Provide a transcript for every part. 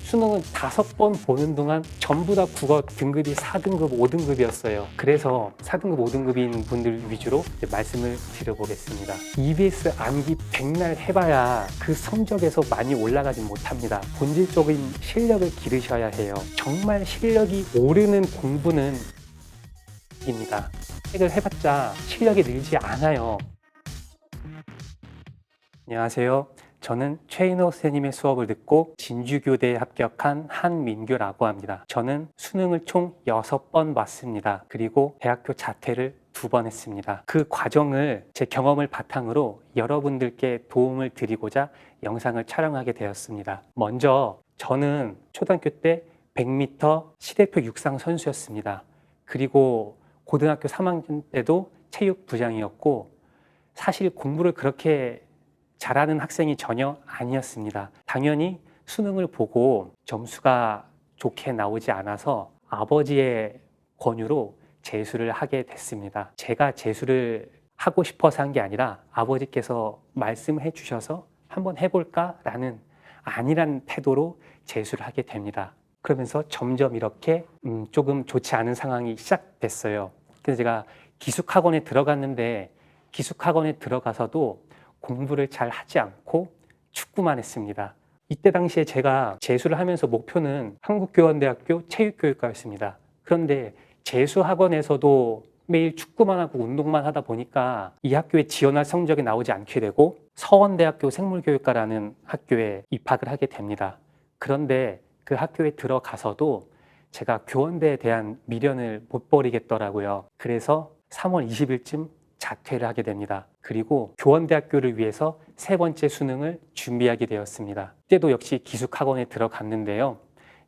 수능은 5번 보는 동안 전부 다 국어 등급이 4등급, 5등급이었어요. 그래서 4등급, 5등급인 분들 위주로 이제 말씀을 드려보겠습니다. EBS 암기 100날 해봐야 그 성적에서 많이 올라가지 못합니다. 본질적인 실력을 기르셔야 해요. 정말 실력이 오르는 공부는 입니다. 책을 해봤자 실력이 늘지 않아요. 안녕하세요. 저는 최인호 선생님의 수업을 듣고 진주교대에 합격한 한민규라고 합니다. 저는 수능을 총 6번 봤습니다. 그리고 대학교 자퇴를 2번 했습니다. 그 과정을 제 경험을 바탕으로 여러분들께 도움을 드리고자 영상을 촬영하게 되었습니다. 먼저 저는 초등학교 때 100m 시대표 육상 선수였습니다. 그리고 고등학교 3학년 때도 체육부장이었고 사실 공부를 그렇게 잘하는 학생이 전혀 아니었습니다. 당연히 수능을 보고 점수가 좋게 나오지 않아서 아버지의 권유로 재수를 하게 됐습니다. 제가 재수를 하고 싶어서 한 게 아니라 아버지께서 말씀해 주셔서 한번 해볼까라는 안일한 태도로 재수를 하게 됩니다. 그러면서 점점 이렇게 조금 좋지 않은 상황이 시작됐어요. 그래서 제가 기숙학원에 들어갔는데 기숙학원에 들어가서도 공부를 잘 하지 않고 축구만 했습니다. 이때 당시에 제가 재수를 하면서 목표는 한국교원대학교 체육교육과였습니다. 그런데 재수학원에서도 매일 축구만 하고 운동만 하다 보니까 이 학교에 지원할 성적이 나오지 않게 되고 서원대학교 생물교육과라는 학교에 입학을 하게 됩니다. 그런데 그 학교에 들어가서도 제가 교원대에 대한 미련을 못 버리겠더라고요. 그래서 3월 20일쯤 자퇴를 하게 됩니다. 그리고 교원대학교를 위해서 3번째 수능을 준비하게 되었습니다. 이때도 역시 기숙학원에 들어갔는데요.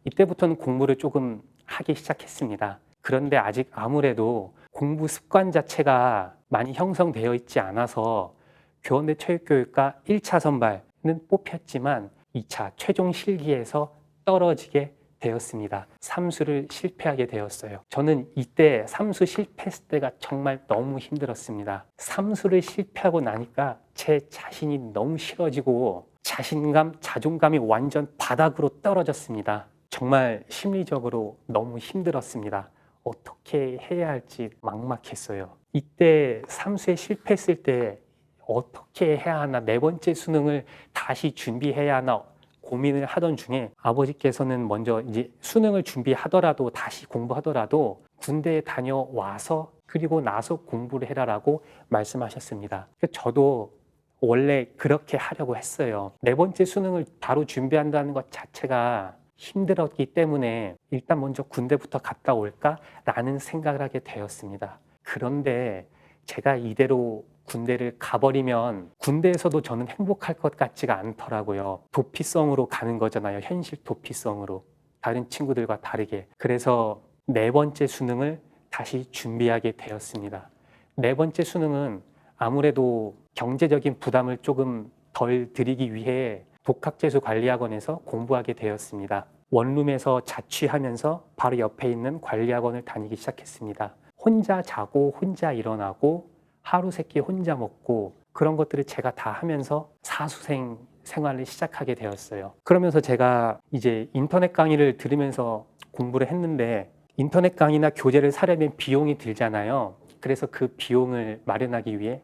이때부터는 공부를 조금 하기 시작했습니다. 그런데 아직 아무래도 공부 습관 자체가 많이 형성되어 있지 않아서 교원대 체육교육과 1차 선발은 뽑혔지만 2차 최종 실기에서 떨어지게 되었습니다. 삼수를 실패하게 되었어요. 저는 이때 삼수 실패했을 때가 정말 너무 힘들었습니다. 삼수를 실패하고 나니까 제 자신이 너무 싫어지고 자신감, 자존감이 완전 바닥으로 떨어졌습니다. 정말 심리적으로 너무 힘들었습니다. 어떻게 해야 할지 막막했어요. 이때 삼수에 실패했을 때 어떻게 해야 하나, 4번째 수능을 다시 준비해야 하나 고민을 하던 중에 아버지께서는 먼저 이제 수능을 준비하더라도 다시 공부하더라도 군대에 다녀와서 그리고 나서 공부를 해라라고 말씀하셨습니다. 저도 원래 그렇게 하려고 했어요. 4번째 수능을 바로 준비한다는 것 자체가 힘들었기 때문에 일단 먼저 군대부터 갔다 올까라는 생각을 하게 되었습니다. 그런데 제가 이대로 군대를 가버리면 군대에서도 저는 행복할 것 같지가 않더라고요. 도피성으로 가는 거잖아요. 현실 도피성으로. 다른 친구들과 다르게. 그래서 4번째 수능을 다시 준비하게 되었습니다. 4번째 수능은 아무래도 경제적인 부담을 조금 덜 드리기 위해 독학재수관리학원에서 공부하게 되었습니다. 원룸에서 자취하면서 바로 옆에 있는 관리학원을 다니기 시작했습니다. 혼자 자고 혼자 일어나고 하루 세끼 혼자 먹고 그런 것들을 제가 다 하면서 사수생 생활을 시작하게 되었어요. 그러면서 제가 이제 인터넷 강의를 들으면서 공부를 했는데 인터넷 강의나 교재를 사려면 비용이 들잖아요. 그래서 그 비용을 마련하기 위해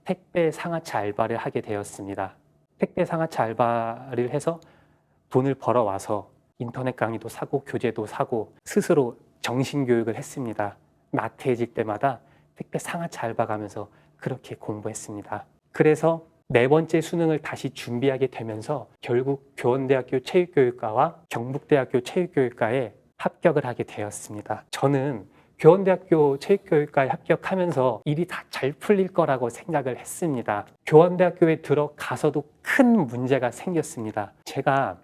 택배 상하차 알바를 하게 되었습니다. 택배 상하차 알바를 해서 돈을 벌어와서 인터넷 강의도 사고 교재도 사고 스스로 정신교육을 했습니다. 나태해질 때마다 택배 상하차 알바 가면서 그렇게 공부했습니다. 그래서 4번째 수능을 다시 준비하게 되면서 결국 교원대학교 체육교육과와 경북대학교 체육교육과에 합격을 하게 되었습니다. 저는 교원대학교 체육교육과에 합격하면서 일이 다 잘 풀릴 거라고 생각을 했습니다. 교원대학교에 들어가서도 큰 문제가 생겼습니다. 제가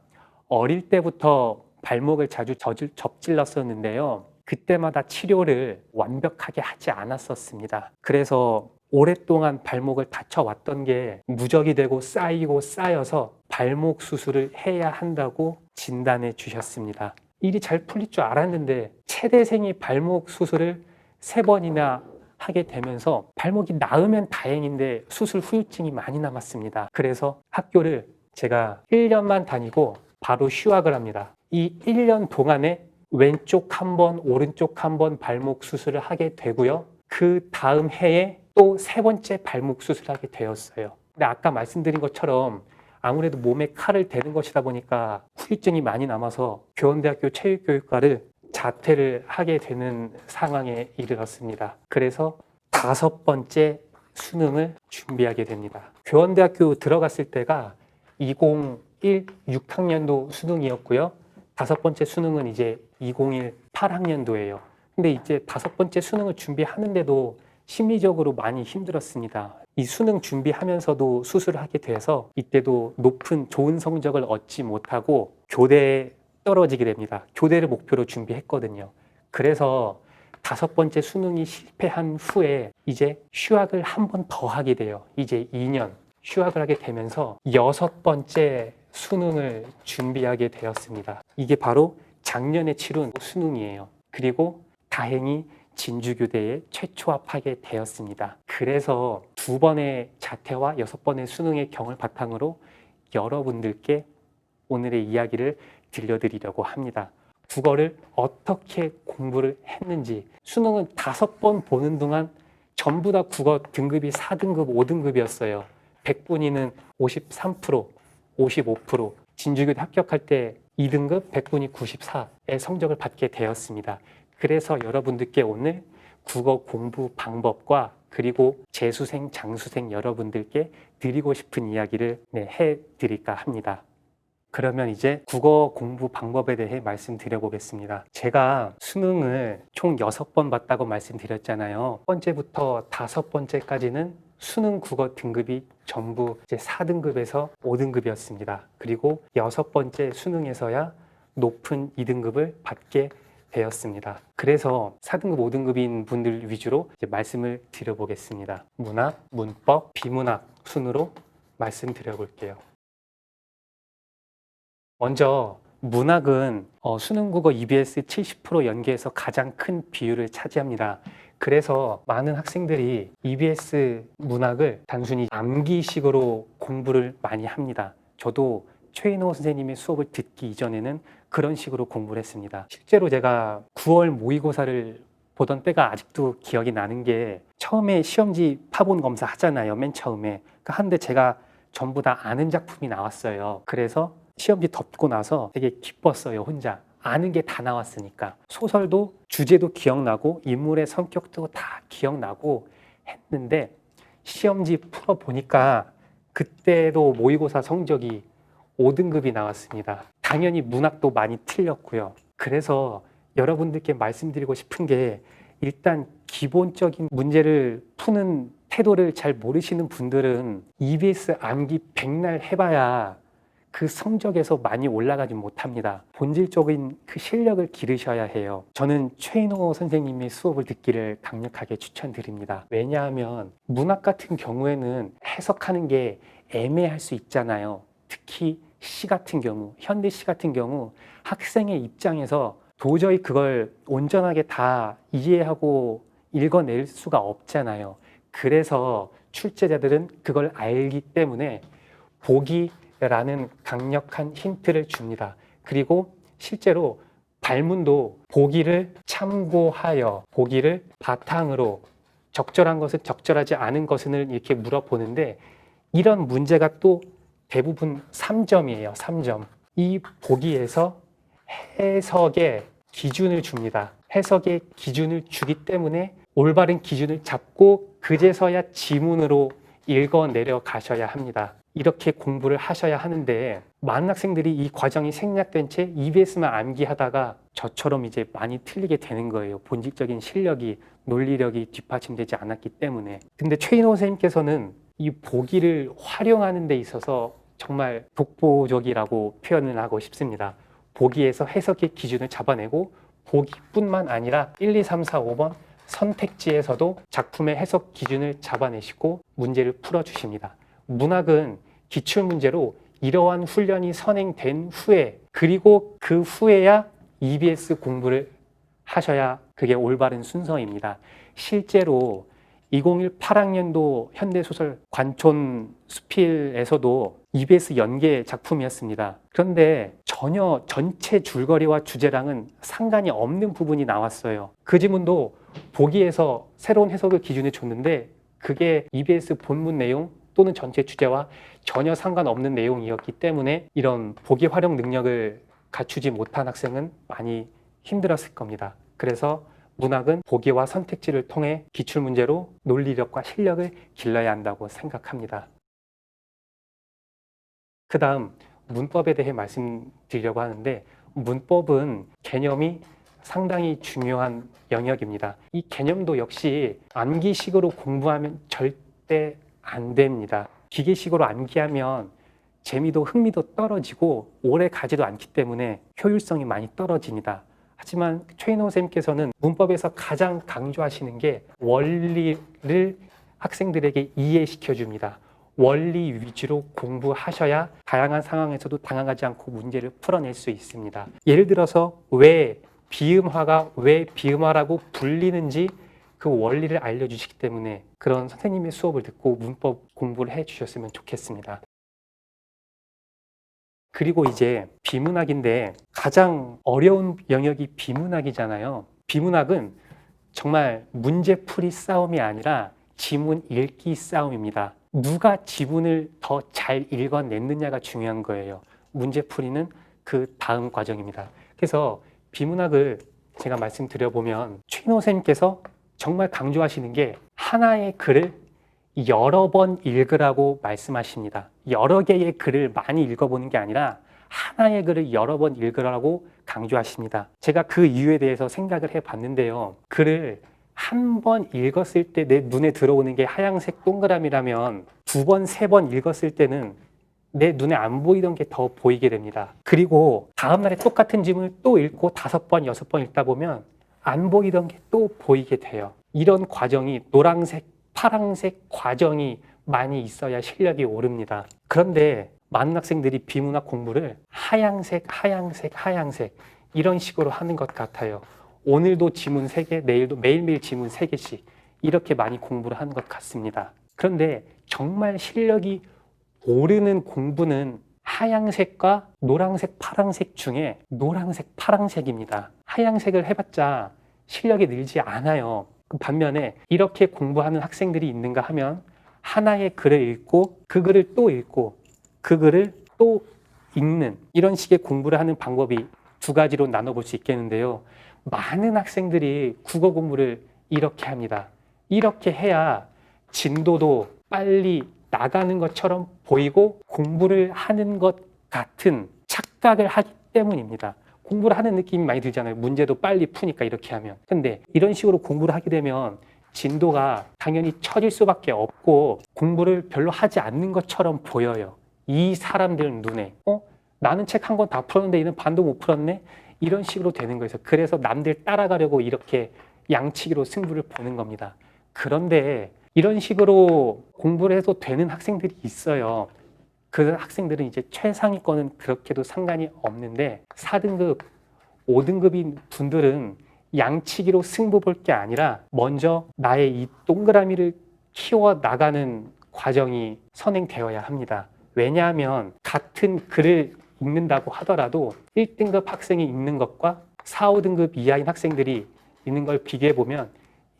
어릴 때부터 발목을 자주 접질렀었는데요. 그때마다 치료를 완벽하게 하지 않았었습니다. 그래서 오랫동안 발목을 다쳐왔던 게 누적이 되고 쌓이고 쌓여서 발목 수술을 해야 한다고 진단해 주셨습니다. 일이 잘 풀릴 줄 알았는데 최대생이 발목 수술을 3번이나 하게 되면서 발목이 나으면 다행인데 수술 후유증이 많이 남았습니다. 그래서 학교를 제가 1년만 다니고 바로 휴학을 합니다. 이 1년 동안에 왼쪽 한 번, 오른쪽 한 번 발목 수술을 하게 되고요. 그 다음 해에 또 세 번째 발목 수술을 하게 되었어요. 근데 아까 말씀드린 것처럼 아무래도 몸에 칼을 대는 것이다 보니까 후유증이 많이 남아서 교원대학교 체육교육과를 자퇴를 하게 되는 상황에 이르렀습니다. 그래서 5번째 수능을 준비하게 됩니다. 교원대학교 들어갔을 때가 2016 6학년도 수능이었고요. 5번째 수능은 이제 2018 8학년도예요. 근데 이제 5번째 수능을 준비하는데도 심리적으로 많이 힘들었습니다. 이 수능 준비하면서도 수술을 하게 돼서 이때도 높은 좋은 성적을 얻지 못하고 교대에 떨어지게 됩니다. 교대를 목표로 준비했거든요. 그래서 5번째 수능이 실패한 후에 이제 휴학을 한 번 더 하게 돼요. 이제 2년 휴학을 하게 되면서 6번째 수능을 준비하게 되었습니다. 이게 바로 작년에 치룬 수능이에요. 그리고 다행히 진주교대에 최초합하게 되었습니다. 그래서 2번의 자퇴와 6번의 수능의 경을 바탕으로 여러분들께 오늘의 이야기를 들려드리려고 합니다. 국어를 어떻게 공부를 했는지, 수능은 5번 보는 동안 전부 다 국어 등급이 4등급, 5등급이었어요. 100분위는 53%, 55%, 진주교대 합격할 때 2등급 100분위 94의 성적을 받게 되었습니다. 그래서 여러분들께 오늘 국어 공부 방법과 그리고 재수생, 장수생 여러분들께 드리고 싶은 이야기를 해드릴까 합니다. 그러면 이제 국어 공부 방법에 대해 말씀드려보겠습니다. 제가 수능을 총 6번 봤다고 말씀드렸잖아요. 첫 번째부터 5번째까지는 수능 국어 등급이 전부 이제 4등급에서 5등급이었습니다. 그리고 6번째 수능에서야 높은 2등급을 받게 되었습니다. 그래서 4등급, 5등급인 분들 위주로 이제 말씀을 드려보겠습니다. 문학, 문법, 비문학 순으로 말씀드려볼게요. 먼저 문학은 수능국어 EBS 70% 연계에서 가장 큰 비율을 차지합니다. 그래서 많은 학생들이 EBS 문학을 단순히 암기식으로 공부를 많이 합니다. 저도 최인호 선생님의 수업을 듣기 이전에는 그런 식으로 공부를 했습니다. 실제로 제가 9월 모의고사를 보던 때가 아직도 기억이 나는 게 처음에 시험지 파본 검사 하잖아요. 맨 처음에. 한데 제가 전부 다 아는 작품이 나왔어요. 그래서 시험지 덮고 나서 되게 기뻤어요. 혼자. 아는 게 다 나왔으니까. 소설도 주제도 기억나고 인물의 성격도 다 기억나고 했는데 시험지 풀어보니까 그때도 모의고사 성적이 5등급이 나왔습니다. 당연히 문학도 많이 틀렸고요. 그래서 여러분들께 말씀드리고 싶은 게 일단 기본적인 문제를 푸는 태도를 잘 모르시는 분들은 EBS 암기 100날 해봐야 그 성적에서 많이 올라가지 못합니다. 본질적인 그 실력을 기르셔야 해요. 저는 최인호 선생님의 수업을 듣기를 강력하게 추천드립니다. 왜냐하면 문학 같은 경우에는 해석하는 게 애매할 수 있잖아요. 특히 시 같은 경우, 현대 시 같은 경우 학생의 입장에서 도저히 그걸 온전하게 다 이해하고 읽어낼 수가 없잖아요. 그래서 출제자들은 그걸 알기 때문에 보기라는 강력한 힌트를 줍니다. 그리고 실제로 발문도 보기를 참고하여, 보기를 바탕으로 적절한 것은 적절하지 않은 것은 이렇게 물어보는데 이런 문제가 또 대부분 3점이에요. 3점. 이 보기에서 해석의 기준을 줍니다. 해석의 기준을 주기 때문에 올바른 기준을 잡고 그제서야 지문으로 읽어내려 가셔야 합니다. 이렇게 공부를 하셔야 하는데 많은 학생들이 이 과정이 생략된 채 EBS만 암기하다가 저처럼 이제 많이 틀리게 되는 거예요. 본질적인 실력이, 논리력이 뒷받침되지 않았기 때문에. 근데 최인호 선생님께서는 이 보기를 활용하는 데 있어서 정말 독보적이라고 표현을 하고 싶습니다. 보기에서 해석의 기준을 잡아내고 보기뿐만 아니라 1, 2, 3, 4, 5번 선택지에서도 작품의 해석 기준을 잡아내시고 문제를 풀어주십니다. 문학은 기출문제로 이러한 훈련이 선행된 후에 그리고 그 후에야 EBS 공부를 하셔야 그게 올바른 순서입니다. 실제로 2001 8학년도 현대소설 관촌 수필에서도 EBS 연계 작품이었습니다. 그런데 전혀 전체 줄거리와 주제랑은 상관이 없는 부분이 나왔어요. 그 지문도 보기에서 새로운 해석을 기준에 줬는데 그게 EBS 본문 내용 또는 전체 주제와 전혀 상관없는 내용이었기 때문에 이런 보기 활용 능력을 갖추지 못한 학생은 많이 힘들었을 겁니다. 그래서 문학은 보기와 선택지를 통해 기출문제로 논리력과 실력을 길러야 한다고 생각합니다. 그 다음 문법에 대해 말씀드리려고 하는데, 문법은 개념이 상당히 중요한 영역입니다. 이 개념도 역시 암기식으로 공부하면 절대 안 됩니다. 기계식으로 암기하면 재미도 흥미도 떨어지고 오래 가지도 않기 때문에 효율성이 많이 떨어집니다. 하지만 최인호 선생님께서는 문법에서 가장 강조하시는 게 원리를 학생들에게 이해시켜 줍니다. 원리 위주로 공부하셔야 다양한 상황에서도 당황하지 않고 문제를 풀어낼 수 있습니다. 예를 들어서 왜 비음화가 왜 비음화라고 불리는지 그 원리를 알려주시기 때문에 그런 선생님의 수업을 듣고 문법 공부를 해주셨으면 좋겠습니다. 그리고 이제 비문학인데 가장 어려운 영역이 비문학이잖아요. 비문학은 정말 문제풀이 싸움이 아니라 지문 읽기 싸움입니다. 누가 지문을 더 잘 읽어냈느냐가 중요한 거예요. 문제풀이는 그 다음 과정입니다. 그래서 비문학을 제가 말씀드려보면 최인호 선생님께서 정말 강조하시는 게 하나의 글을 여러 번 읽으라고 말씀하십니다. 여러 개의 글을 많이 읽어보는 게 아니라 하나의 글을 여러 번 읽으라고 강조하십니다. 제가 그 이유에 대해서 생각을 해봤는데요. 글을 한 번 읽었을 때 내 눈에 들어오는 게 하얀색 동그라미라면 두 번, 세 번 읽었을 때는 내 눈에 안 보이던 게 더 보이게 됩니다. 그리고 다음날에 똑같은 지문을 또 읽고 5번, 6번 읽다 보면 안 보이던 게 또 보이게 돼요. 이런 과정이 노란색, 파란색 과정이 많이 있어야 실력이 오릅니다. 그런데 많은 학생들이 비문학 공부를 하얀색, 하얀색, 하얀색 이런 식으로 하는 것 같아요. 오늘도 지문 3개, 내일도 매일매일 지문 3개씩 이렇게 많이 공부를 하는 것 같습니다. 그런데 정말 실력이 오르는 공부는 하얀색과 노란색, 파란색 중에 노란색, 파란색입니다. 하얀색을 해봤자 실력이 늘지 않아요. 반면에 이렇게 공부하는 학생들이 있는가 하면 하나의 글을 읽고 그 글을 또 읽고 그 글을 또 읽는 이런 식의 공부를 하는 방법이 두 가지로 나눠볼 수 있겠는데요. 많은 학생들이 국어 공부를 이렇게 합니다. 이렇게 해야 진도도 빨리 나가는 것처럼 보이고 공부를 하는 것 같은 착각을 하기 때문입니다. 공부를 하는 느낌이 많이 들잖아요. 문제도 빨리 푸니까 이렇게 하면. 근데 이런 식으로 공부를 하게 되면 진도가 당연히 처질 수밖에 없고 공부를 별로 하지 않는 것처럼 보여요. 이 사람들 눈에. 나는 책 한 권 다 풀었는데 얘는 반도 못 풀었네? 이런 식으로 되는 거예요. 그래서 남들 따라가려고 이렇게 양치기로 승부를 보는 겁니다. 그런데 이런 식으로 공부를 해도 되는 학생들이 있어요. 그 학생들은 이제 최상위권은 그렇게도 상관이 없는데 4등급, 5등급인 분들은 양치기로 승부 볼 게 아니라 먼저 나의 이 동그라미를 키워 나가는 과정이 선행되어야 합니다. 왜냐하면 같은 글을 읽는다고 하더라도 1등급 학생이 읽는 것과 4, 5등급 이하인 학생들이 읽는 걸 비교해 보면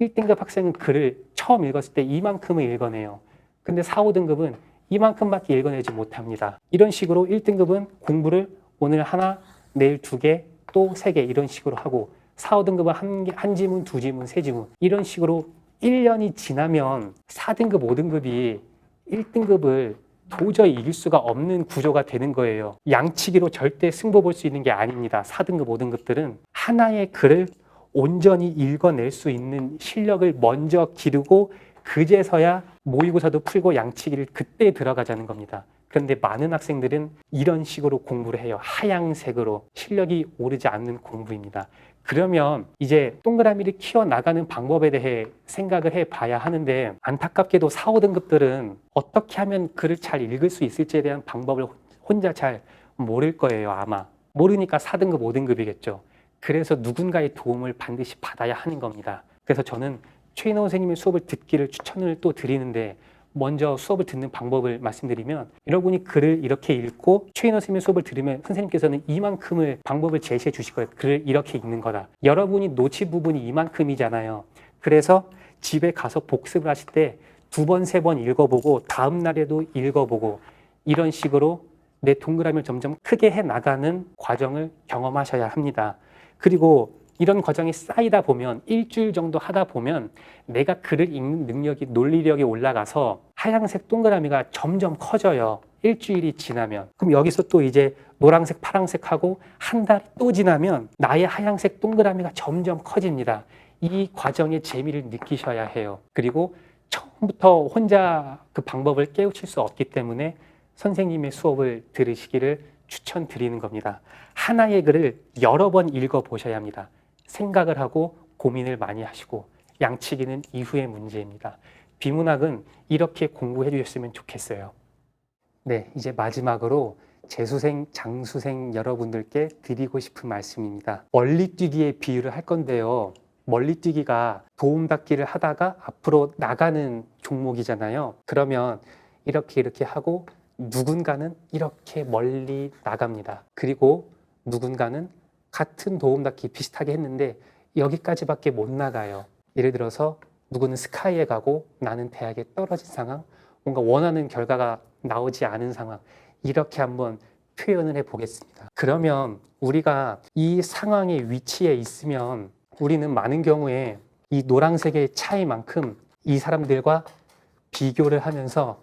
1등급 학생은 글을 처음 읽었을 때 이만큼을 읽어내요. 근데 4, 5등급은 이만큼밖에 읽어내지 못합니다. 이런 식으로 1등급은 공부를 오늘 하나, 내일 2개, 또 3개 이런 식으로 하고 4, 5등급은 한 지문, 2지문, 3지문 이런 식으로 1년이 지나면 4등급, 5등급이 1등급을 도저히 이길 수가 없는 구조가 되는 거예요. 양치기로 절대 승부 볼 수 있는 게 아닙니다. 4등급, 5등급들은 하나의 글을 온전히 읽어낼 수 있는 실력을 먼저 기르고 그제서야 모의고사도 풀고 양치기를 그때 들어가자는 겁니다. 그런데 많은 학생들은 이런 식으로 공부를 해요. 하향색으로 실력이 오르지 않는 공부입니다. 그러면 이제 동그라미를 키워나가는 방법에 대해 생각을 해봐야 하는데 안타깝게도 4, 5등급들은 어떻게 하면 글을 잘 읽을 수 있을지에 대한 방법을 혼자 잘 모를 거예요. 아마 모르니까 4등급, 5등급이겠죠. 그래서 누군가의 도움을 반드시 받아야 하는 겁니다. 그래서 저는 최인호 선생님의 수업을 듣기를 추천을 또 드리는데, 먼저 수업을 듣는 방법을 말씀드리면, 여러분이 글을 이렇게 읽고 최인호 선생님의 수업을 들으면 선생님께서는 이만큼을 방법을 제시해 주실 거예요. 글을 이렇게 읽는 거다. 여러분이 놓친 부분이 이만큼이잖아요. 그래서 집에 가서 복습을 하실 때 2번, 3번 읽어보고 다음 날에도 읽어보고 이런 식으로 내 동그라미를 점점 크게 해 나가는 과정을 경험하셔야 합니다. 그리고 이런 과정이 쌓이다 보면 일주일 정도 하다 보면 내가 글을 읽는 능력이, 논리력이 올라가서 하얀색 동그라미가 점점 커져요. 일주일이 지나면. 그럼 여기서 또 이제 노란색, 파란색 하고 한 달이 또 지나면 나의 하얀색 동그라미가 점점 커집니다. 이 과정의 재미를 느끼셔야 해요. 그리고 처음부터 혼자 그 방법을 깨우칠 수 없기 때문에 선생님의 수업을 들으시기를 추천드리는 겁니다. 하나의 글을 여러 번 읽어보셔야 합니다. 생각을 하고 고민을 많이 하시고, 양치기는 이후의 문제입니다. 비문학은 이렇게 공부해 주셨으면 좋겠어요. 네, 이제 마지막으로 재수생, 장수생 여러분들께 드리고 싶은 말씀입니다. 멀리뛰기의 비유를 할 건데요. 멀리뛰기가 도움닫기를 하다가 앞으로 나가는 종목이잖아요. 그러면 이렇게 하고 누군가는 이렇게 멀리 나갑니다. 그리고 누군가는 같은 도움닫기 비슷하게 했는데 여기까지밖에 못 나가요. 예를 들어서 누구는 스카이에 가고 나는 대학에 떨어진 상황, 뭔가 원하는 결과가 나오지 않은 상황, 이렇게 한번 표현을 해보겠습니다. 그러면 우리가 이 상황의 위치에 있으면 우리는 많은 경우에 이 노란색의 차이만큼 이 사람들과 비교를 하면서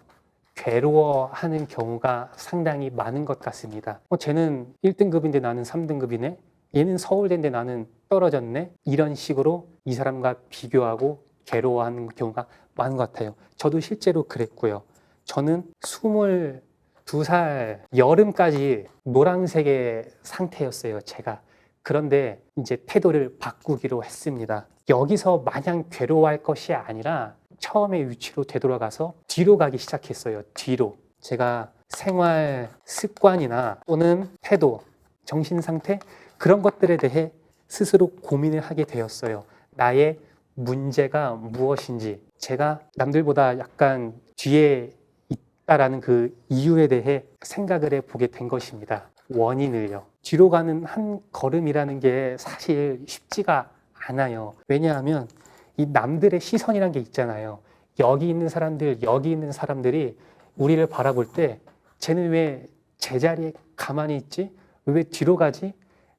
괴로워하는 경우가 상당히 많은 것 같습니다. 쟤는 1등급인데 나는 3등급이네? 얘는 서울대인데 나는 떨어졌네? 이런 식으로 이 사람과 비교하고 괴로워하는 경우가 많은 것 같아요. 저도 실제로 그랬고요. 저는 22살 여름까지 노란색의 상태였어요, 제가. 그런데 이제 태도를 바꾸기로 했습니다. 여기서 마냥 괴로워할 것이 아니라 처음의 위치로 되돌아가서 뒤로 가기 시작했어요. 뒤로. 제가 생활 습관이나 또는 태도, 정신 상태, 그런 것들에 대해 스스로 고민을 하게 되었어요. 나의 문제가 무엇인지, 제가 남들보다 약간 뒤에 있다라는 그 이유에 대해 생각을 해보게 된 것입니다. 원인을요. 뒤로 가는 한 걸음이라는 게 사실 쉽지가 않아요. 왜냐하면 이 남들의 시선이란 게 있잖아요. 여기 있는 사람들, 여기 있는 사람들이 우리를 바라볼 때 쟤는 왜 제자리에 가만히 있지? 왜 뒤로 가지?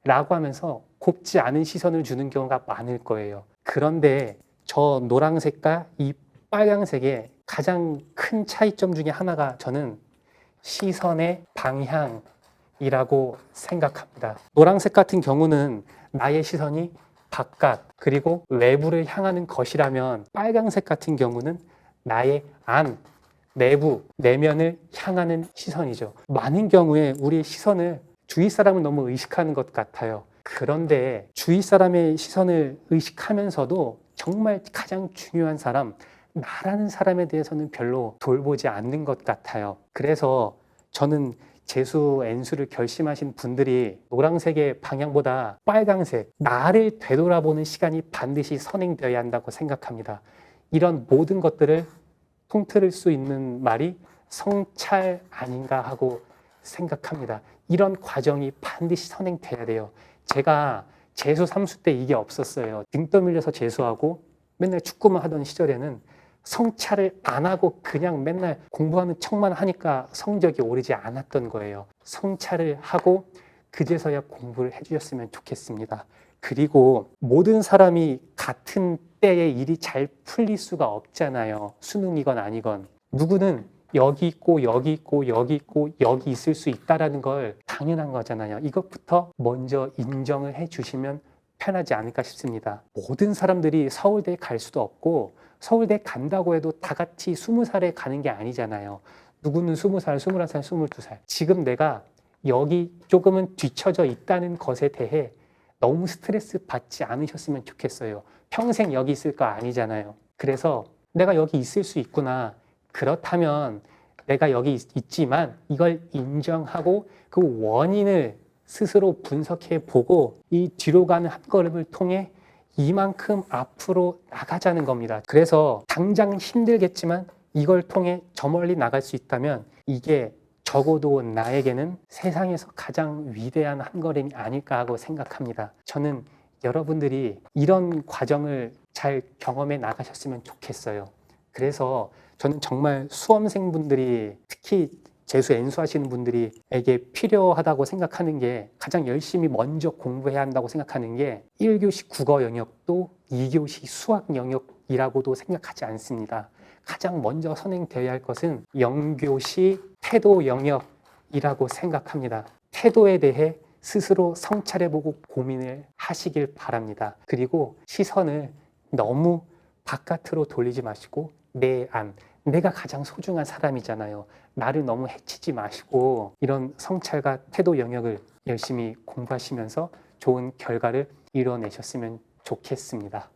라고 하면서 곱지 않은 시선을 주는 경우가 많을 거예요. 그런데 저 노란색과 이 빨간색의 가장 큰 차이점 중에 하나가 저는 시선의 방향이라고 생각합니다. 노란색 같은 경우는 나의 시선이 바깥 그리고 외부를 향하는 것이라면, 빨간색 같은 경우는 나의 안, 내부, 내면을 향하는 시선이죠. 많은 경우에 우리의 시선을 주위 사람을 너무 의식하는 것 같아요. 그런데 주위 사람의 시선을 의식하면서도 정말 가장 중요한 사람, 나라는 사람에 대해서는 별로 돌보지 않는 것 같아요. 그래서 저는 재수, N수를 결심하신 분들이 노란색의 방향보다 빨간색, 나를 되돌아보는 시간이 반드시 선행되어야 한다고 생각합니다. 이런 모든 것들을 통틀을 수 있는 말이 성찰 아닌가 하고 생각합니다. 이런 과정이 반드시 선행돼야 돼요. 제가 재수 3수 때 이게 없었어요. 등 떠밀려서 재수하고 맨날 축구만 하던 시절에는 성찰을 안 하고 그냥 맨날 공부하는 척만 하니까 성적이 오르지 않았던 거예요. 성찰을 하고 그제서야 공부를 해주셨으면 좋겠습니다. 그리고 모든 사람이 같은 때에 일이 잘 풀릴 수가 없잖아요. 수능이건 아니건. 누구는 여기 있고 여기 있고 여기 있고 여기 있을 수 있다는 걸 당연한 거잖아요. 이것부터 먼저 인정을 해주시면 편하지 않을까 싶습니다. 모든 사람들이 서울대에 갈 수도 없고 서울대 간다고 해도 다 같이 20살에 가는 게 아니잖아요. 누구는 20살, 21살, 22살. 지금 내가 여기 조금은 뒤처져 있다는 것에 대해 너무 스트레스 받지 않으셨으면 좋겠어요. 평생 여기 있을 거 아니잖아요. 그래서 내가 여기 있을 수 있구나. 그렇다면 내가 여기 있지만 이걸 인정하고 그 원인을 스스로 분석해 보고 이 뒤로 가는 한 걸음을 통해 이만큼 앞으로 나가자는 겁니다. 그래서 당장 힘들겠지만 이걸 통해 저 멀리 나갈 수 있다면 이게 적어도 나에게는 세상에서 가장 위대한 한 걸음이 아닐까 하고 생각합니다. 저는 여러분들이 이런 과정을 잘 경험해 나가셨으면 좋겠어요. 그래서 저는 정말 수험생분들이, 특히 재수 N수하시는 분들에게 필요하다고 생각하는 게, 가장 열심히 먼저 공부해야 한다고 생각하는 게 1교시 국어 영역도 2교시 수학 영역이라고도 생각하지 않습니다. 가장 먼저 선행되어야 할 것은 0교시 태도 영역이라고 생각합니다. 태도에 대해 스스로 성찰해보고 고민을 하시길 바랍니다. 그리고 시선을 너무 바깥으로 돌리지 마시고 내 안, 내가 가장 소중한 사람이잖아요. 나를 너무 해치지 마시고 이런 성찰과 태도 영역을 열심히 공부하시면서 좋은 결과를 이뤄내셨으면 좋겠습니다.